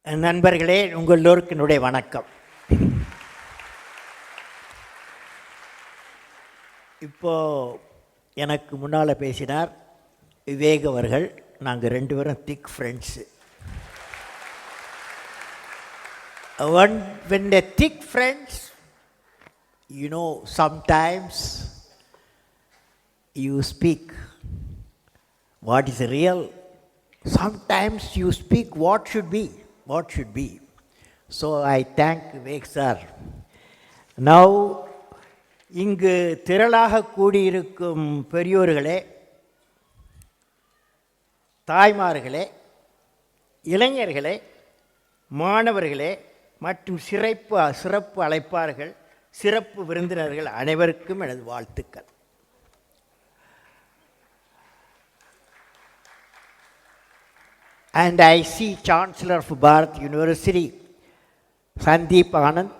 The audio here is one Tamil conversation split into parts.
நண்பர்களே, உங்கள் எல்லோருக்கும் என்னுடைய வணக்கம். இப்போது எனக்கு முன்னால் பேசினார் விவேக் அவர்கள். நாங்கள் ரெண்டு பேரும் திக் friends. when the thick friends, sometimes you speak what is real, sometimes you speak what should be. So I thank Vivek sir. Now இங்கு திரளாக கூடியிருக்கும் பெரியோர்களே, தாய்மார்களே, இளைஞர்களே, மாணவர்களே மற்றும் சிறப்பு அழைப்பார்கள், சிறப்பு விருந்தினர்கள் அனைவருக்கும் எனது வாழ்த்துக்கள். And I see Chancellor of Bharat University, Sandeep Anand,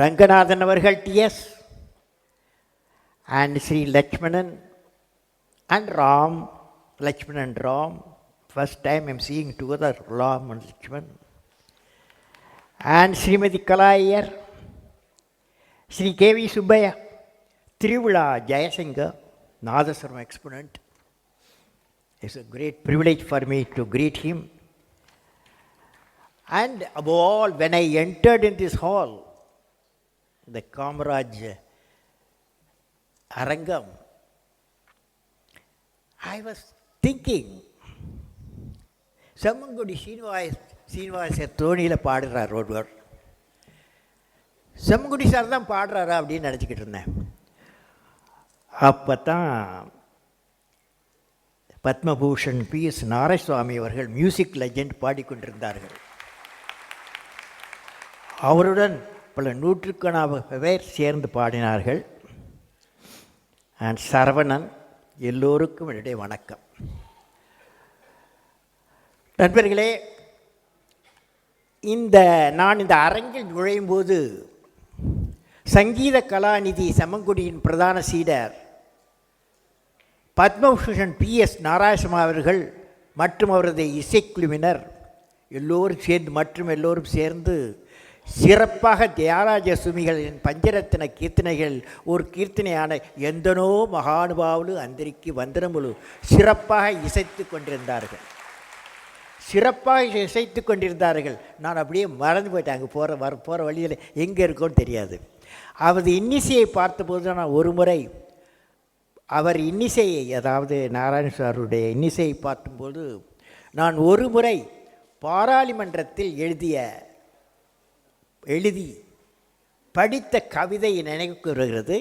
Ranganathan avargal TS, and Sri Lakshmanan and Ram, Lakshmanan and Ram. First time I am seeing together Ram and Lakshman. And Srimati Kalayar, Sri K.V. Subbaya, Trivula Jayasingha, Nadaswaram exponent. It's a great privilege for me to greet him. And above all, when I entered in this hall, the Kamaraj Arangam, I was thinking, Semmangudi Srinivasa தோணியில் பாடுறார் ஒருவர். செம்மங்குடி சார் தான் பாடுறாரா அப்படின்னு நினச்சிக்கிட்டு இருந்தேன். அப்போ தான் பத்மபூஷன் P.S. நாராயணசுவாமி அவர்கள் மியூசிக் லெஜெண்ட் பாடிக்கொண்டிருந்தார்கள். அவருடன் பல நூற்றுக்கணக்கான பேர் சேர்ந்து பாடினார்கள். அண்ட் சரவணன், எல்லோருக்கும் என்னுடைய வணக்கம். நண்பர்களே, நான் இந்த அரங்கில் நுழையும் போது சங்கீத கலாநிதி செம்மங்குடியின் பிரதான சீடர் பத்மபூஷன் P.S. நாராயணசுவாமி அவர்கள் மற்றும் அவரது இசைக்குழுவினர் எல்லோரும் சேர்ந்து சிறப்பாக தியாகராஜ சுவாமிகளின் பஞ்சரத்ன கீர்த்தனைகள் ஒரு கீர்த்தனையான எந்தனோ மகானுபாவுலு அந்தரிக்கு வந்தனமுழு சிறப்பாக இசைத்து கொண்டிருந்தார்கள். நான் அப்படியே மறந்து போயிட்டேன். அங்கே போகிற வழியில் எங்கே இருக்கோன்னு தெரியாது. அவரது இன்னிசையை பார்த்தபோது நான் ஒரு முறை அவர் இன்னிசையை, அதாவது நாராயண சாருடைய இன்னிசையை பார்க்கும்போது நான் ஒரு முறை பாராளுமன்றத்தில் எழுதி படித்த கவிதை நினைவுக்கு வருகிறது.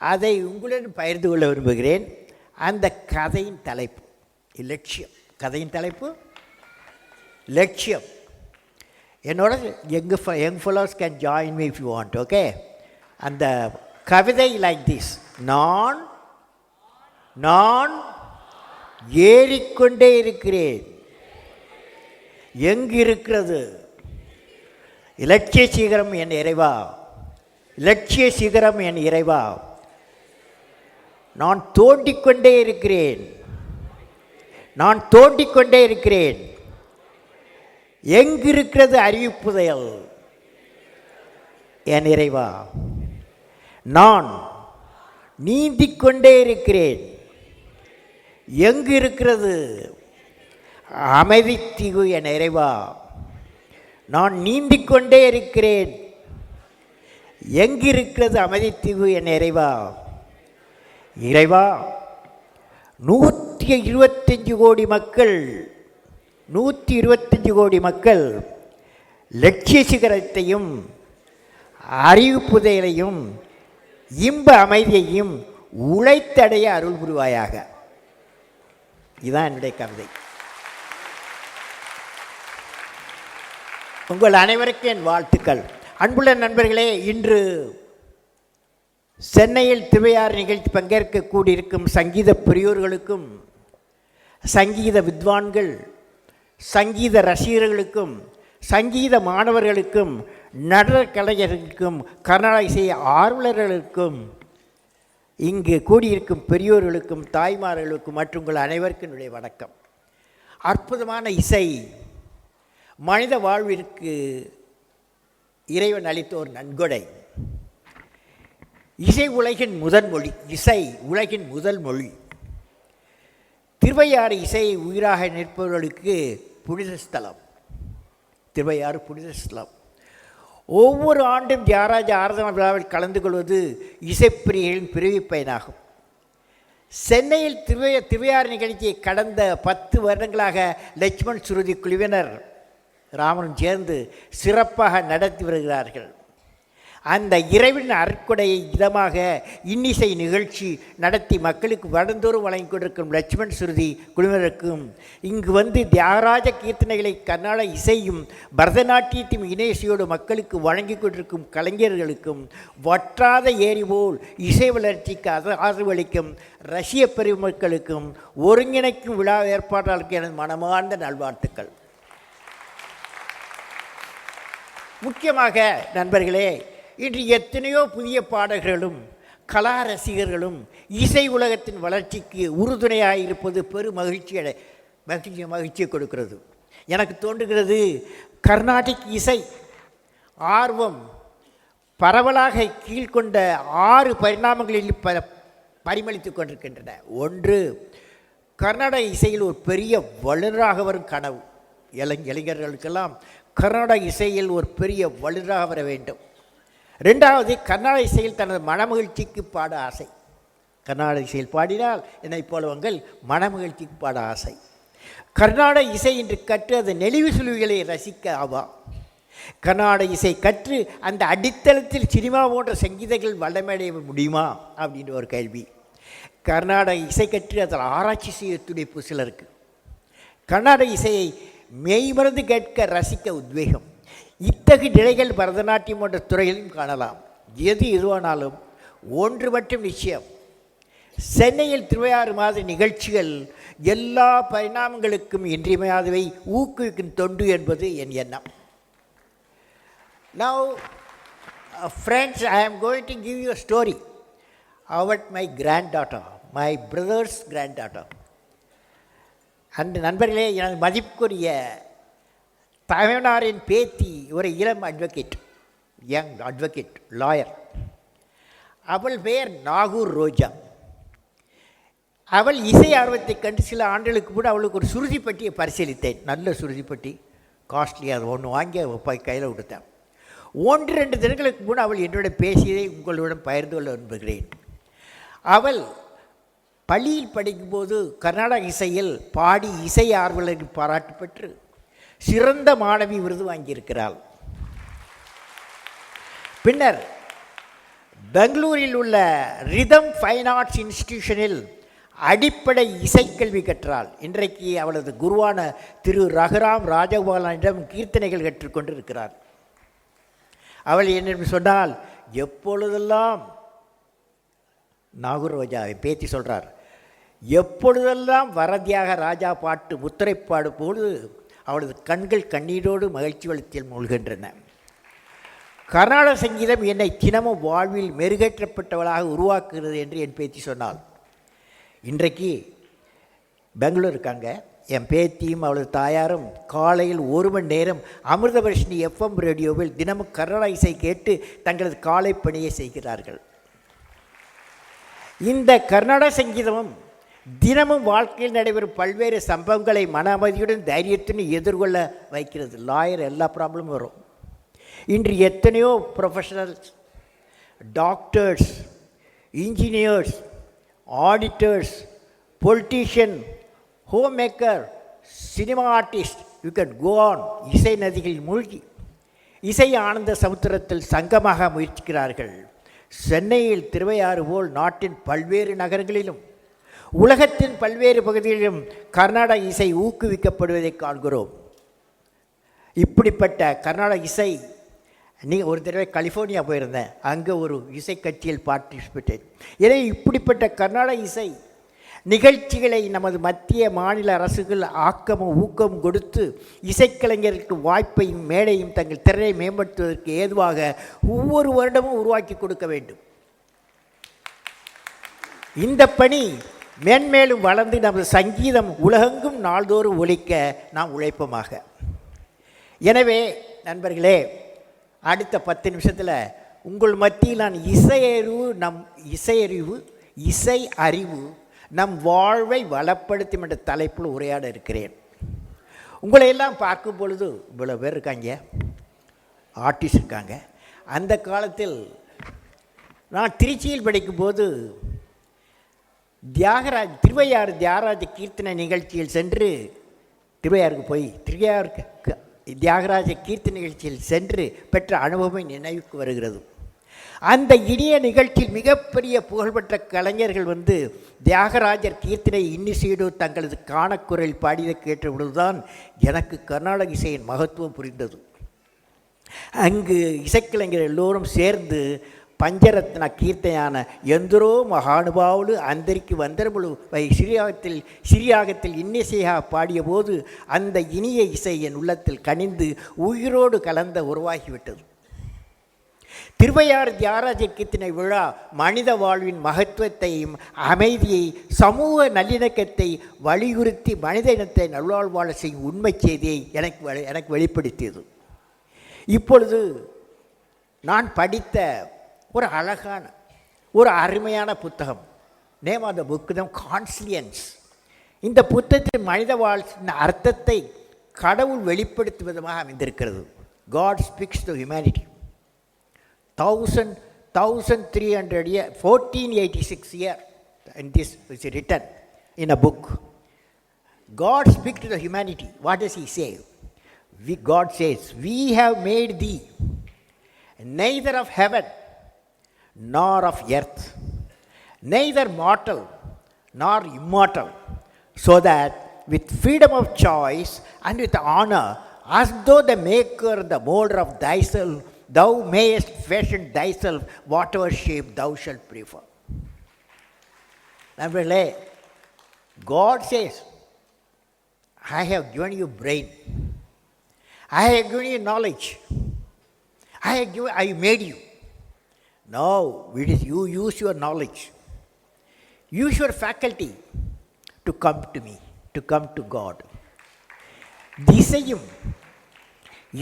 அதை உங்களுடன் பகிர்ந்து கொள்ள விரும்புகிறேன். அந்த கதையின் தலைப்பு இலட்சியம். லட்சியம். என்னோட young fellows can join me if you want. Okay, அந்த கவிதை லைக் திஸ். நான் ஏறிக்கொண்டே இருக்கிறேன். எங்கு இருக்கிறது இலட்சிய சிகரம் என் இறைவா. நான் தோண்டிக்கொண்டே இருக்கிறேன். எங்கிருக்கிறது அறிவிப்புதையல் என் இறைவா. நான் நீந்திக்கொண்டே இருக்கிறேன். எங்கு இருக்கிறது அமைதி தீவு என் இறைவா. நான் நீந்திக்கொண்டே இருக்கிறேன். எங்கிருக்கிறது அமைதி தீவு என் இறைவா. 125 கோடி மக்கள் லட்சிய சிகரத்தையும் அறிவிப்புதையலையும் இன்ப அமைதியையும் உழைத்தடைய அருள் புரிவாயாக. இதுதான் என்னுடைய கவிதை. உங்கள் அனைவருக்கும் என் வாழ்த்துக்கள். அன்புள்ள நண்பர்களே, இன்று சென்னையில் திருவையாறு நிகழ்ச்சி பங்கேற்க கூடியிருக்கும் சங்கீத பிரியோர்களுக்கும், சங்கீத வித்வான்கள், சங்கீத ரசிகர்களுக்கும், சங்கீத மாணவர்களுக்கும், நடன கலைஞர்களுக்கும், கர்நாடக இசை ஆர்வலர்களுக்கும், இங்கு கூடியிருக்கும் பெரியோர்களுக்கும், தாய்மார்களுக்கும் மற்றும் உங்கள் அனைவருக்கும் என்னுடைய வணக்கம். அற்புதமான இசை மனித வாழ்விற்கு இறைவன் அளித்த ஒரு நன்கொடை. இசை உலகின் முதல் மொழி. இசை உலகின் முதல் மொழி. திருவையாறு இசையை உயிராக நிற்பவர்களுக்கு புனித ஸ்தலம். திருவையாறு புனித ஸ்தலம். ஒவ்வொரு ஆண்டும் தியாகராஜ ஆராதனா விழாவில் கலந்து கொள்வது இசைப்பிரியர்களின் பிறவி பயனாகும். சென்னையில் திருவையாறு நிகழ்ச்சியை கடந்த 10 வருடங்களாக லட்சுமண் சுருதி குழுவினர் ராமனும் சேர்ந்து சிறப்பாக நடத்தி வருகிறார்கள். அந்த இறைவன் அருட்கொடையை இதமாக இன்னிசை நிகழ்ச்சி நடத்தி மக்களுக்கு வருடந்தோறும் வழங்கி கொண்டிருக்கும் லட்சுமண் சுருதி குழுவினருக்கும், இங்கு வந்து தியாகராஜ கீர்த்தனைகளை கர்நாடக இசையும் பரதநாட்டியத்தையும் இணையையோடு மக்களுக்கு வழங்கி கொண்டிருக்கும் கலைஞர்களுக்கும், வற்றாத ஏரி போல் இசை வளர்ச்சிக்கு ஆதரவளிக்கும் ரஷ்ய பெருமக்களுக்கும், ஒருங்கிணைக்கும் விழா ஏற்பாட்டாளருக்கு எனது மனமார்ந்த நல்வாழ்த்துக்கள். முக்கியமாக நண்பர்களே, இன்று எத்தனையோ புதிய பாடகர்களும் கலா ரசிகர்களும் இசை உலகத்தின் வளர்ச்சிக்கு உறுதுணையாக இருப்பது பெரும் மகிழ்ச்சியை கொடுக்கிறது. எனக்கு தோன்றுகிறது, கர்நாடிக் இசை ஆர்வம் பரவலாக கீழ்கொண்ட 6 பரிணாமங்களில் பரிமளித்து கொண்டிருக்கின்றன. ஒன்று, கர்நாடக இசையில் ஒரு பெரிய வல்லுநராக வரும் கனவு. இளைஞர்களுக்கெல்லாம் கர்நாடக இசையில் ஒரு பெரிய வல்லுநராக வர வேண்டும். 2வது, கர்நாடக இசையில் தனது மனமகிழ்ச்சிக்கு பாட ஆசை. கர்நாடக இசையில் பாடினால் என்னை போலவங்கள் மனமகிழ்ச்சிக்கு பாட ஆசை. கர்நாடக இசை இன்று கற்று அது நெளிவு சுழிவுகளை ரசிக்க ஆவா. கர்நாடக இசை கற்று அந்த அடித்தளத்தில் சினிமா போன்ற சங்கீதங்கள் வல்லமடைய முடியுமா அப்படின்ற ஒரு கேள்வி. கர்நாடக இசை கற்று அதில் ஆராய்ச்சி செய்ய துடிப்பு சிலருக்கு. கர்நாடக இசையை மெய்மறந்து கேட்க ரசிக்க உத்வேகம். இத்தகைய நிலைகள் பரதநாட்டியம் போன்ற துறையிலும் காணலாம். எது எதுவானாலும் ஒன்று மட்டும் நிச்சயம், சென்னையில் திருவையாறு மாத நிகழ்ச்சிகள் எல்லா பரிணாமங்களுக்கும் இன்றியமையாதவை, ஊக்குவிக்கும் தொண்டு என்பது என் எண்ணம். Now, friends, I am going to give you a story about my granddaughter, my brother's granddaughter. அந்த நண்பர்களே, எனது மதிப்புக்குரிய தமிழ்நாட்டின் பேத்தி ஒரு இளம் அட்வொகேட், யங் அட்வொகேட், லாயர். அவள் பெயர் நாகூர் ரோஜா. அவள் இசை ஆர்வத்தை கண்டு சில ஆண்டுகளுக்கு கூட அவளுக்கு ஒரு சுருதிப்பட்டியை பரிசீலித்தேன். நல்ல சுருதிப்பட்டி, காஸ்ட்லி. அது ஒன்று வாங்கி கையில் கொடுத்தேன். 1-2 தினங்களுக்கு கூட அவள் என்னோட பேசியதை உங்களுடன் பகிர்ந்து கொள்ள விரும்புகிறேன். அவள் பள்ளியில் படிக்கும்போது கர்நாடக இசையில் பாடி இசை ஆர்வலர்கள் பாராட்டு பெற்று சிறந்த மாணவி விருது வாங்கியிருக்கிறாள். பின்னர் பெங்களூரில் உள்ள ரிதம் ஃபைன் ஆர்ட்ஸ் இன்ஸ்டிடியூஷனில் அடிப்படை இசைக்கல்வி கற்றாள். இன்றைக்கு அவளது குருவான திரு ரகுராம் ராஜகோபாலனிடம் கீர்த்தனைகள் கற்றுக்கொண்டு இருக்கிறார். அவள் என்ன சொன்னால், எப்பொழுதெல்லாம் நாகூர் ரோஜாவை பேத்தி சொல்கிறார், எப்பொழுதெல்லாம் வரதியாக ராஜா பாட்டு முத்திரைப்பாடு போது அவளது கண்கள் கண்ணீரோடு மகிழ்ச்சி வெள்ளத்தில் மூழ்கின்றன. கர்நாடக சங்கீதம் என்னை தினமும் வாழ்வில் மெருகேற்றப்பட்டவளாக உருவாக்குகிறது என்று என் பேத்தி சொன்னாள். இன்றைக்கு பெங்களூர் இருக்காங்க. என் பேத்தியும் அவளது தாயாரும் காலையில் 1 மணி நேரம் அமிர்தவர்ஷினி FM ரேடியோவில் தினமும் கர்நாடக இசை கேட்டு தங்களது காலை பணியை செய்கிறார்கள். இந்த கர்நாடக சங்கீதமும் தினமும் வாழ்க்கையில் நடைபெறும் பல்வேறு சம்பவங்களை மன அமைதியுடன் தைரியத்துடன் எதிர்கொள்ள வைக்கிறது. லாயர் எல்லா ப்ராப்ளமும் வரும். இன்று எத்தனையோ professionals, doctors, engineers, auditors, politician, home maker, cinema artist, you can go on, இசை நதிகளில் மூழ்கி இசை ஆனந்த சமுத்திரத்தில் சங்கமாக முயற்சிக்கிறார்கள். சென்னையில் திருவையாறு போல் நாட்டின் பல்வேறு நகரங்களிலும் உலகத்தின் பல்வேறு பகுதிகளிலும் கர்நாடக இசை ஊக்குவிக்கப்படுவதை காண்கிறோம். இப்படிப்பட்ட கர்நாடக இசை, ஒரு தடவை கலிஃபோர்னியா போயிருந்தேன். அங்கே ஒரு இசை கட்சியில் பார்ட்டிசிபேட்டேன். எனவே இப்படிப்பட்ட கர்நாடக இசை நிகழ்ச்சிகளை நமது மத்திய மாநில அரசுகள் ஆக்கமும் ஊக்கமும் கொடுத்து இசைக்கலைஞர்களுக்கு வாய்ப்பையும் மேடையும் தங்கள் திறனை மேம்படுத்துவதற்கு ஏதுவாக ஒவ்வொரு வருடமும் உருவாக்கி கொடுக்க வேண்டும். இந்த பணி மென்மேலும் வளர்ந்து நமது சங்கீதம் உலகெங்கும் நாள்தோறும் ஒலிக்க நாம் உழைப்போமாக. எனவே நண்பர்களே, அடுத்த 10 நிமிஷத்தில் உங்கள் மத்தியில் நான் இசை அறிவு நம் வாழ்வை வளப்படுத்தும் என்ற தலைப்பில் உரையாட இருக்கிறேன். உங்களை எல்லாம் பார்க்கும் பொழுது இவ்வளோ பேர் இருக்காங்க, ஆர்டிஸ்ட் இருக்காங்க. அந்த காலத்தில் நான் திருச்சியில் படிக்கும்போது திருவையாறு தியாகராஜ கீர்த்தனை நிகழ்ச்சியில் சென்று தியாகராஜ கீர்த்தனை நிகழ்ச்சியில் சென்று பெற்ற அனுபவம் நினைவுக்கு வருகிறது. அந்த இனிய நிகழ்ச்சியில் மிகப்பெரிய புகழ்பெற்ற கலைஞர்கள் வந்து தியாகராஜர் கீர்த்தனை இன்னிசையோடு தங்களது காணக்குரல் பாடியதை கேட்டபொழுதுதான் எனக்கு கர்நாடக இசையின் மகத்துவம் புரிந்தது. அங்கு இசைக்கலைஞர் எல்லோரும் சேர்ந்து பஞ்சரத்ன கீர்த்தனையான எந்தரோ மகானுபாவுடு அந்தரிக்கு வந்தரமுழு சிறியாகத்தில் இன்னிசையாக பாடிய போது அந்த இனிய இசை என் உள்ளத்தில் கனிந்து உயிரோடு கலந்த உருவாகிவிட்டது. திருவையாறு தியாகராஜ கீர்த்தனை விழா மனித வாழ்வின் மகத்துவத்தையும் அமைதியை சமூக நல்லிணக்கத்தை வலியுறுத்தி மனித இனத்தை நல்வாழ்வாழ செய்யும் உண்மை செய்தியை எனக்கு வெளிப்படுத்தியது. இப்பொழுது நான் படித்த ஒரு அழகான ஒரு அருமையான புத்தகம், நேம் ஆஃப் த புக் தான் கான்சிலியன்ஸ். இந்த புத்தகத்தின் மனித வாழ்வின் அர்த்தத்தை கடவுள் வெளிப்படுத்தும் விதமாக அமைந்திருக்கிறது. God speaks to humanity. 1300 year 1486 year, and this is written in a book. God speaks to the humanity. What does he say? God says, we have made thee neither of heaven nor of earth, neither mortal nor immortal, so that with freedom of choice and with honor, as though the maker, the molder of thyself, thou mayest fashion thyself whatever shape thou shalt prefer. நண்பர்களே, God says, I have given you brain, I have given you knowledge, I made you. Now it is you use your knowledge, use your faculty to come to me, to come to God.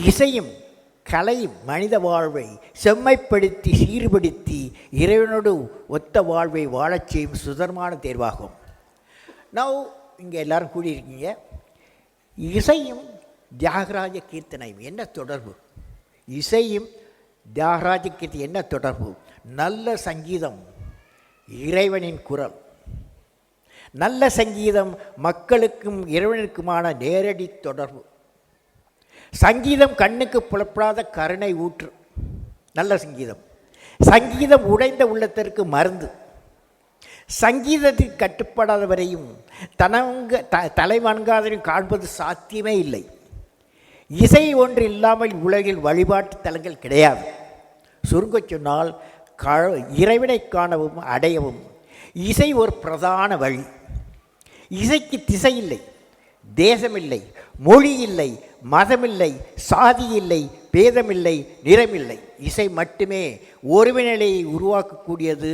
இசையும் கலையும் மனித வாழ்வை செம்மைப்படுத்தி சீர்படுத்தி இறைவனோடு ஒத்த வாழ்வை வாழச் செய்யும் சுதர்மான தேர்வாகும். நான் இங்கே எல்லாரும் கூடியிருக்கீங்க. இசையும் தியாகராஜ கீர்த்தனையும் என்ன தொடர்பு? இசையும் தியாகராஜ கீர்த்தனை என்ன தொடர்பு? நல்ல சங்கீதம் இறைவனின் குரல். நல்ல சங்கீதம் மக்களுக்கும் இறைவனுக்குமான நேரடி தொடர்பு. சங்கீதம் கண்ணுக்கு புலப்படாத கருணை ஊற்று. நல்ல சங்கீதம் உடைந்த உள்ளத்திற்கு மருந்து. சங்கீதத்துக்கு கட்டுப்படாதவரையும் தலை வணங்காதவரையும் காண்பது சாத்தியமே இல்லை. இசை ஒன்று இல்லாமல் உலகில் வழிபாட்டு தலங்கள் கிடையாது. சுருங்க சொன்னால் இறைவனை காணவும் அடையவும் இசை ஒரு பிரதான வழி. இசைக்கு திசை இல்லை, தேசமில்லை, மொழி இல்லை, மதமில்லை, சாதி இல்லை, பேதமில்லை, நிறமில்லை. இசை மட்டுமே ஒருமைநிலையை உருவாக்கக்கூடியது.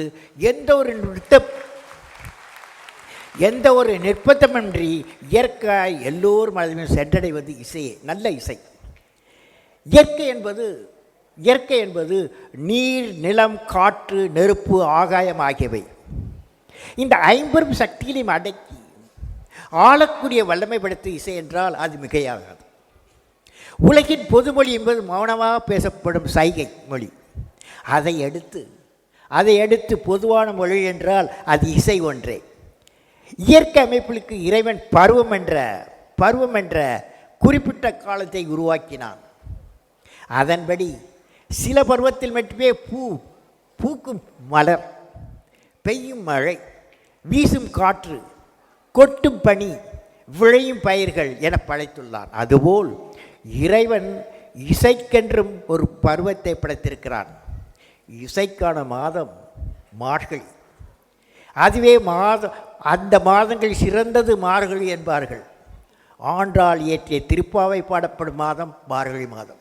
எந்த ஒரு நிர்பந்தமின்றி இயற்கை எல்லோரும் மனதிலும் சென்றடைவது இசையே. நல்ல இசை. இயற்கை என்பது நீர், நிலம், காற்று, நெருப்பு, ஆகாயம் ஆகியவை. இந்த 50 சக்திகளையும் அடக்கி ஆளக்கூடிய வல்லமைப்படுத்த இசை என்றால் அது மிகையாகாது. உலகின் பொதுமொழி என்பது மௌனமாக பேசப்படும் சைகை மொழி. அதை எடுத்து பொதுவான மொழி என்றால் அது இசை ஒன்றே. இயற்கை அமைப்புகளுக்கு இறைவன் பருவம் என்ற குறிப்பிட்ட காலத்தை உருவாக்கினான். அதன்படி சில பருவத்தில் மட்டுமே பூக்கும் மலர், பெய்யும் மழை, வீசும் காற்று, கொட்டும் பனி, விளையும் பயிர்கள் என படைத்துள்ளான். அதுபோல் இறைவன் இசைக்கென்றும் ஒரு பருவத்தை படைத்திருக்கிறான். இசைக்கான மாதம் மார்கழி. அதுவே அந்த மாதங்கள் சிறந்தது மார்கழி என்பார்கள். ஆண்டாள் இயற்றிய திருப்பாவை பாடப்படும் மாதம் மார்கழி மாதம்.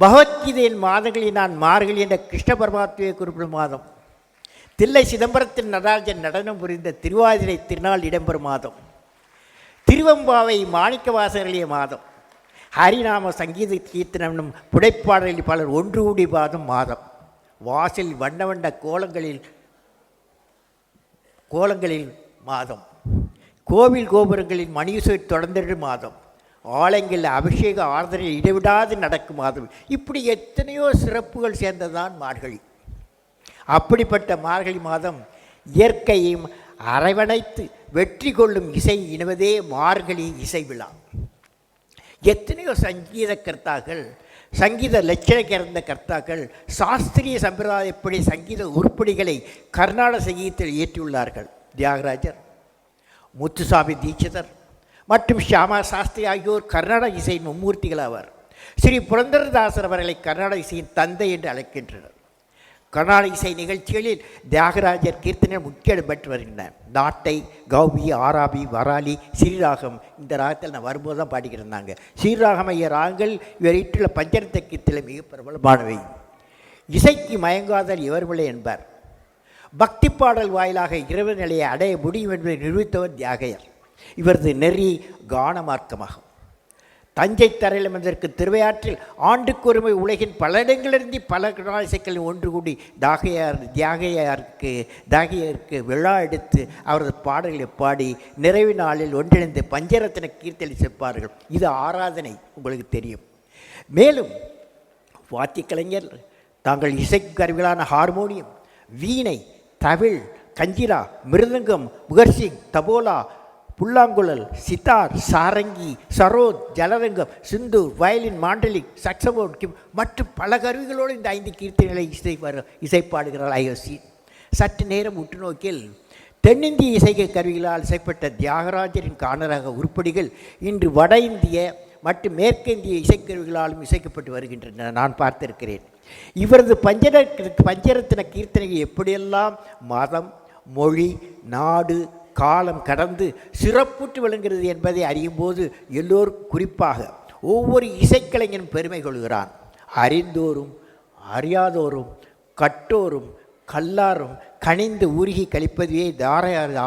பகவத்கீதையின் மாதங்களில் நான் மார்கழி என்ற கிருஷ்ண பரமாத்மாவை குறிப்பிடும் மாதம். தில்லை சிதம்பரத்தில் நடராஜன் நடனம் புரிந்த திருவாதிரை திருநாள் இடம்பெறும் மாதம். திருவம்பாவை மாணிக்கவாசகர்களிய மாதம். ஹரிநாம சங்கீத கீர்த்தனம் புடைப்பாடலில் பலர் ஒன்று கூடி பாதம் மாதம். வாசல் வண்ண வண்ண கோலங்களில் மாதம். கோவில் கோபுரங்களில் மணிசை தொடர்ந்து மாதம். ஆலயங்களில் அபிஷேக ஆராதனை இடைவிடாது நடக்கும் மாதம். இப்படி எத்தனையோ சிறப்புகள் சேர்ந்ததான் மார்கழி. அப்படிப்பட்ட மார்கழி மாதம் இயற்கையும் அரவணைத்து வெற்றி கொள்ளும் இசை இணுவதே மார்கழி இசை விழா. எத்தனையோ சங்கீத கர்த்தாக்கள், சங்கீத லட்சணக்கிறந்த கர்த்தாக்கள் சாஸ்திரிய சம்பிரதாயப்படி சங்கீத உருப்படிகளை கர்நாடக சங்கீதத்தில் இயற்றியுள்ளார்கள். தியாகராஜர், முத்துசாமி தீட்சிதர் மற்றும் ஷியாமா சாஸ்திரி ஆகியோர் கர்நாடக இசையின் மும்மூர்த்திகள் ஆவார். ஸ்ரீ புரந்தரதாசர் அவர்களை கர்நாடக இசையின் தந்தை என்று அழைக்கின்றனர். கர்நாடக இசை நிகழ்ச்சிகளில் தியாகராஜர் கீர்த்தனை முக்கிய இடம் பெற்று வருகின்றன. நாட்டை, கௌபி, ஆராபி, வராலி, ஸ்ரீராகம் இந்த ராகத்தில் நான் வரும்போது தான் பாடிக்கிருந்தாங்க. ஸ்ரீராகம் ஐய ராகங்கள் இவர் இட்டுள்ள பஞ்சரத்த கீர்த்தனை மிக பிரபலமானவை. இசைக்கு மயங்காதல் இவர்களே என்பார். பக்தி பாடல் வாயிலாக இரவு நிலையை அடைய முடியும் என்பதை நிரூபித்தவர் தியாகையர். இவரது நெறி கான மார்க்கமாகும். தஞ்சை தரையில் வந்ததற்கு திருவையாற்றில் ஆண்டுக்கு ஒருமை உலகின் பல இடங்களிலிருந்து பல இசைக்கள் ஒன்று கூடி தியாகையருக்கு விழா எடுத்து அவரது பாடல்களை பாடி நிறைவு நாளில் ஒன்றிணைந்து பஞ்சரத்தின கீர்த்தனை செப்பார்கள். இது ஆராதனை, உங்களுக்கு தெரியும். மேலும் வாத்திய கலைஞர் தாங்கள் இசைக்கருவிகளான ஹார்மோனியம், வீணை, தவில், கஞ்சிரா, மிருதங்கம், முகர்சிங், தபோலா, புல்லாங்குழல், சித்தார், சாரங்கி, சரோத், ஜலரங்கம், சிந்தூர், வயலின், மாண்டலிக், சக்சபோன் மற்றும் பல கருவிகளோடு இந்த 5 கீர்த்தனைகளை இசைப்பாடுகிறார் ஐயோசி. சற்று நேரம் உற்று நோக்கில் தென்னிந்திய இசை கருவிகளால் இசைப்பட்ட தியாகராஜரின் கானராக உருப்படிகள் இன்று வட இந்திய மற்றும் மேற்கிந்திய இசைக்கருவிகளாலும் இசைக்கப்பட்டு வருகின்றன. நான் பார்த்திருக்கிறேன். இவரது பஞ்சரத்தின கீர்த்தனைகள் எப்படியெல்லாம் மதம், மொழி, நாடு, காலம் கடந்து சிறப்புற்று விளங்குகிறது என்பதை அறியும் போது எல்லோரும், குறிப்பாக ஒவ்வொரு இசைக்கலைஞனும் பெருமை கொள்கிறான். அறிந்தோறும் அறியாதோறும் கட்டோரும் கல்லாரும் கனிந்து உருகி கழிப்பதுவே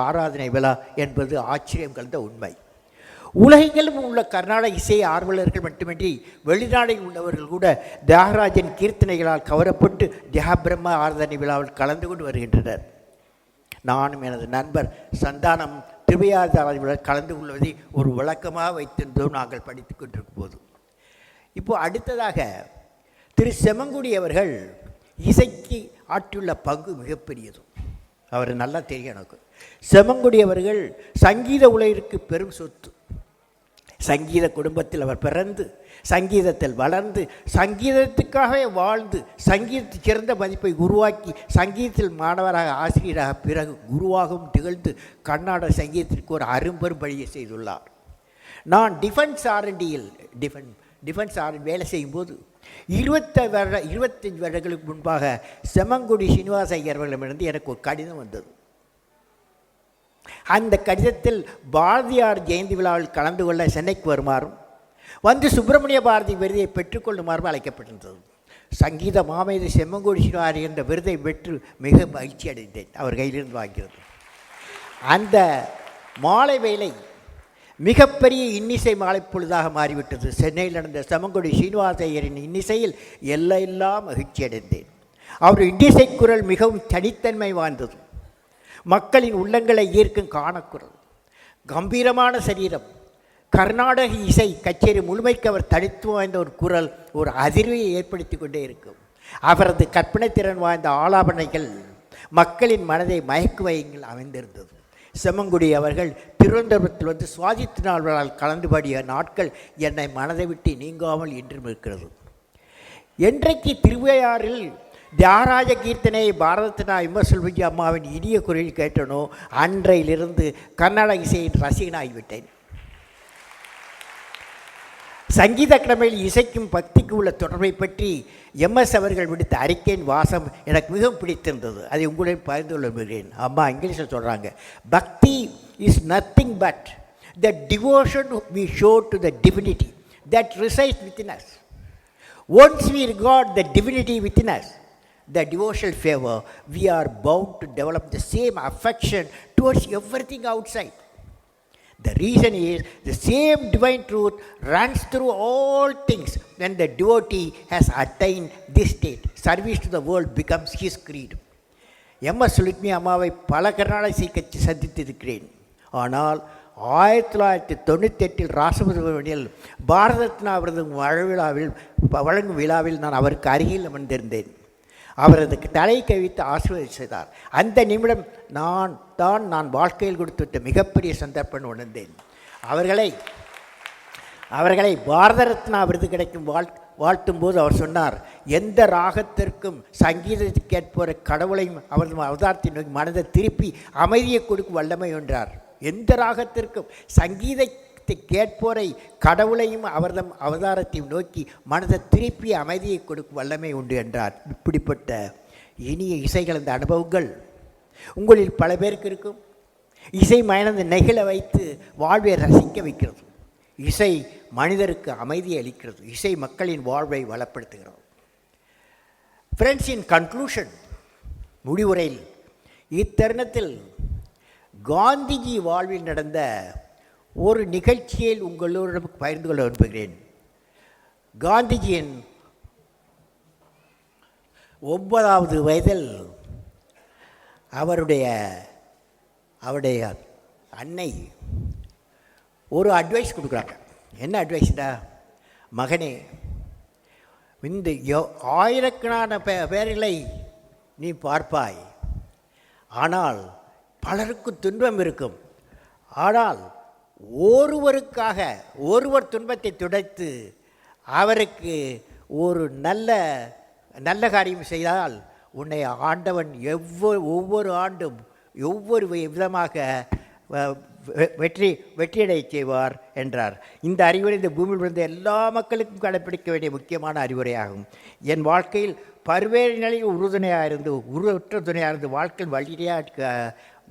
ஆராதனை விழா என்பது ஆச்சரியம் கலந்த உண்மை. உலகெங்கிலும் உள்ள கர்நாடக இசை ஆர்வலர்கள் மட்டுமின்றி வெளிநாட்டில் உள்ளவர்கள் கூட தியாகராஜன் கீர்த்தனைகளால் கவரப்பட்டு தியாபிரம்ம ஆராதனை விழாவில் கலந்து கொண்டு வருகின்றனர். நானும் எனது நண்பர் சந்தானம் திருவையாறு கலந்து கொள்வதை ஒரு வழக்கமாக வைத்திருந்தோம் நாங்கள் படித்து கொண்டிருக்கும் போது. இப்போது அடுத்ததாக திரு செம்மங்குடி அவர்கள் இசைக்கு ஆற்றியுள்ள பங்கு மிகப்பெரியது. அவர் நல்லா தெரியும் எனக்கு. செம்மங்குடி அவர்கள் சங்கீத உலகிற்கு பெரும் சொத்து. சங்கீத குடும்பத்தில் அவர் பிறந்து சங்கீதத்தில் வளர்ந்து சங்கீதத்துக்காகவே வாழ்ந்து சங்கீதத்துக்கு சிறந்த மதிப்பை உருவாக்கி சங்கீதத்தில் மாணவராக, ஆசிரியராக, பிறகு குருவாகவும் திகழ்ந்து கர்நாடக சங்கீதத்திற்கு ஒரு அரும்பெரும் பணியை செய்துள்ளார். நான் டிஃபென்ஸ் ஆர்என்டி வேலை செய்யும்போது 25 வருடங்களுக்கு முன்பாக செம்மங்குடி சீனிவாச ஐயர் அவர்களிடமிருந்து எனக்கு ஒரு கடிதம் வந்தது. அந்த கடிதத்தில் பாரதியார் ஜெயந்தி விழாவில் கலந்து கொள்ள சென்னைக்கு வருமாறும் வந்து சுப்பிரமணிய பாரதி விருதை பெற்றுக்கொள்ளுமாறும் அழைக்கப்பட்டிருந்தது. சங்கீத மாமேதை செம்மங்குடி சீனிவாச என்ற விருதை பெற்று மிக மகிழ்ச்சி அடைந்தேன். அவர் கையிலிருந்து வாங்கிறது. அந்த மாலை வேளை மிகப்பெரிய இன்னிசை மாலை பொழுதாக மாறிவிட்டது. சென்னையில் நடந்த செம்மங்குடி சீனிவாச ஐயரின் இன்னிசையில் எல்லாம் மகிழ்ச்சி அடைந்தேன். அவர் இன்னிசை குரல் மிகவும் தனித்தன்மை வாய்ந்தது. மக்களின் உள்ளங்களை ஈர்க்கும் காணக்குரல், கம்பீரமான சரீரம், கர்நாடக இசை கச்சேரி முழுமைக்கு அவர் தனித்து வாய்ந்த ஒரு குரல் ஒரு அதிர்வையை ஏற்படுத்தி கொண்டே இருக்கும். அவரது கற்பனை திறன் வாய்ந்த ஆலாபனைகள் மக்களின் மனதை மயக்குவையில் அமைந்திருந்தது. செம்மங்குடி அவர்கள் திருவனந்தபுரத்தில் வந்து சுவாதி திருநாள்களால் கலந்து பாடிய நாட்கள் என்னை மனதை விட்டு நீங்காமல் இன்றும் இருக்கிறது. என்றைக்கு திருவையாறில் தியாகராஜ கீர்த்தனை பாரதத்தினா விமர்சல்விஜி அம்மாவின் இனிய குரலில் கேட்டனோ அன்றையிலிருந்து கர்நாடக இசையின் ரசிகனாகிவிட்டேன். சங்கீத கடமையில் இசைக்கும் பக்திக்கு உள்ள தொடர்பை பற்றி MS அவர்கள் விடுத்த அறிக்கையின் வாசம் எனக்கு மிகவும் பிடித்திருந்தது. அதை உங்களுடன் பகிர்ந்து கொள்ள விரும்புகிறேன். அம்மா இங்கிலீஷில் சொல்கிறாங்க, bhakti is nothing but the devotion we show to the divinity that resides within us. Once we regard the divinity within us, the devotional fervor, we are bound to develop the same affection towards everything outside. The reason is the same divine truth runs through all things. When the devotee has attained this state, service to the world becomes his creed. MS Subbulakshmi அம்மாவை பல கர்நாடக கட்சி சந்தித்திருக்கிறேன். ஆனால் 1998 ராசபுரமணியில் பாரத ரத்னா விருது வழங்கும் விழாவில் நான் அவருக்கு அருகில் அமர்ந்திருந்தேன். அவரது தலை கவித்து ஆசீர்வதித்தார். அந்த நிமிடம் நான் வாழ்க்கையில் கொடுத்துவிட்ட மிகப்பெரிய சந்தர்ப்பம் உணர்ந்தேன். அவர்களை பாரத ரத்னா விருது கிடைக்கும் வாழ்த்தும் போது அவர் சொன்னார், எந்த ராகத்திற்கும் சங்கீதத்தை கேட்போரை கடவுளையும் அவரது அவதாரத்தை நோக்கி மனதை திருப்பி அமைதியை கொடுக்கும் வல்லமை என்றார். எந்த ராகத்திற்கும் சங்கீதத்தை கேட்போரை கடவுளையும் அவரது அவதாரத்தையும் நோக்கி மனதை திருப்பி அமைதியை கொடுக்கும் வல்லமை உண்டு என்றார். இப்படிப்பட்ட இனிய இசை கலந்த அனுபவங்கள் உங்களில் பல பேருக்கு இருக்கும். இசை மனதை நெகிழ வைத்து வாழ்வை ரசிக்க வைக்கிறது. இசை மனிதருக்கு அமைதியை அளிக்கிறது. இசை மக்களின் வாழ்வை வளப்படுத்துகிறது. ஃப்ரெண்ட்ஸ், இன் கன்க்ளூஷன், முடிவுரையில் இத்தருணத்தில் காந்திஜி வாழ்வில் நடந்த ஒரு நிகழ்ச்சியில் உங்களோடு பகிர்ந்து கொள்ள விரும்புகிறேன். காந்திஜியின் 9வது வயதில் அவருடைய அன்னை ஒரு அட்வைஸ் கொடுக்குறாங்க. என்ன அட்வைஸ்டா? மகனே, இந்த ஆயிரக்கணக்கான பேர்களை நீ பார்ப்பாய், ஆனால் பலருக்கு துன்பம் இருக்கும். ஆனால் ஒருவர் துன்பத்தை துடைத்து அவருக்கு ஒரு நல்ல காரியம் செய்தால் உன்னை ஆண்டவன் ஒவ்வொரு ஆண்டும் ஒவ்வொரு விதமாக வெற்றியடை செய்வார் என்றார். இந்த அறிவுரை இந்த பூமியில் விழுந்த எல்லா மக்களுக்கும் கடைப்பிடிக்க வேண்டிய முக்கியமான அறிவுரையாகும். என் வாழ்க்கையில் பல்வேறு நிலையில் உருவற்ற துணையாக இருந்து வாழ்க்கையில் வழியாக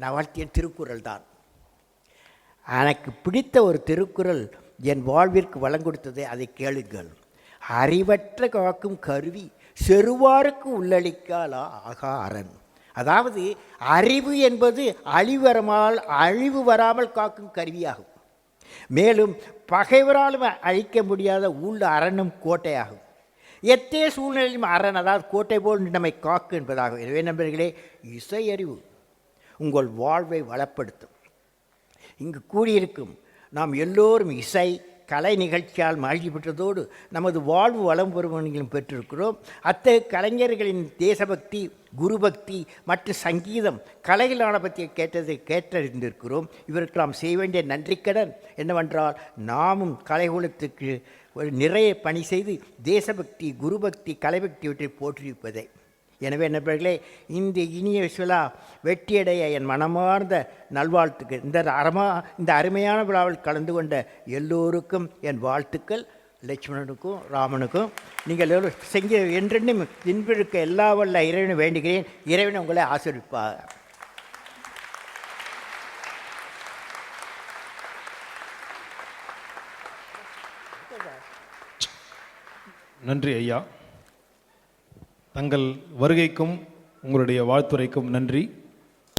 நான் வாழ்த்திய திருக்குறள் தான். எனக்கு பிடித்த ஒரு திருக்குறள் என் வாழ்விற்கு வளங்கொடுத்தது. அதை கேளுங்கள். அறிவற்ற காக்கும் கருவி செருவாருக்கு உள்ளளிக்காலா ஆகா அரண். அதாவது அறிவு என்பது அழிவு வராமல் காக்கும் கருவியாகும். மேலும் பகைவராலும் அழிக்க முடியாத உள்ள அரணும் கோட்டையாகும். எத்தகைய சூழ்நிலையும் அரண், அதாவது கோட்டை போல் நம்மை காக்கும் என்பதாகும். எனவே நண்பர்களே, இசை அறிவு உங்கள் வாழ்வை வளப்படுத்தும். இங்கு கூடியிருக்கும் நாம் எல்லோரும் இசை கலை நிகழ்ச்சியால் மகிழ்ச்சி பெற்றதோடு நமது வாழ்வு வளம் பெறுவனையும் பெற்றிருக்கிறோம். அத்தகைய கலைஞர்களின் தேசபக்தி, குருபக்தி மற்றும் சங்கீதம் கலைகளான பற்றி கேட்டறிந்திருக்கிறோம். இவருக்கு நாம் செய்ய வேண்டிய நன்றிக்கடன் என்னவென்றால், நாமும் கலைகுலத்துக்கு நிறைய பணி செய்து தேசபக்தி, குருபக்தி, கலைபக்தி இவற்றை போற்றியிருப்பதை. எனவே நண்பர்களே, இந்த இனிய விழா வெற்றியடைய என் மனமார்ந்த நல்வாழ்த்துக்கள். இந்த அருமையான விழாவில் கலந்து கொண்ட எல்லோருக்கும் என் வாழ்த்துக்கள். லட்சுமணனுக்கும் ராமனுக்கும் நீங்கள் எல்லோரும் செஞ்ச என்றென்றும் இன்பிருக்க எல்லா வல்ல இறைவனை வேண்டுகிறேன். இறைவனை உங்களை ஆசீர்வதிப்பார். நன்றி ஐயா. தங்கள் வருகைக்கும் உங்களுடைய வாழ்த்துரைக்கும் நன்றி.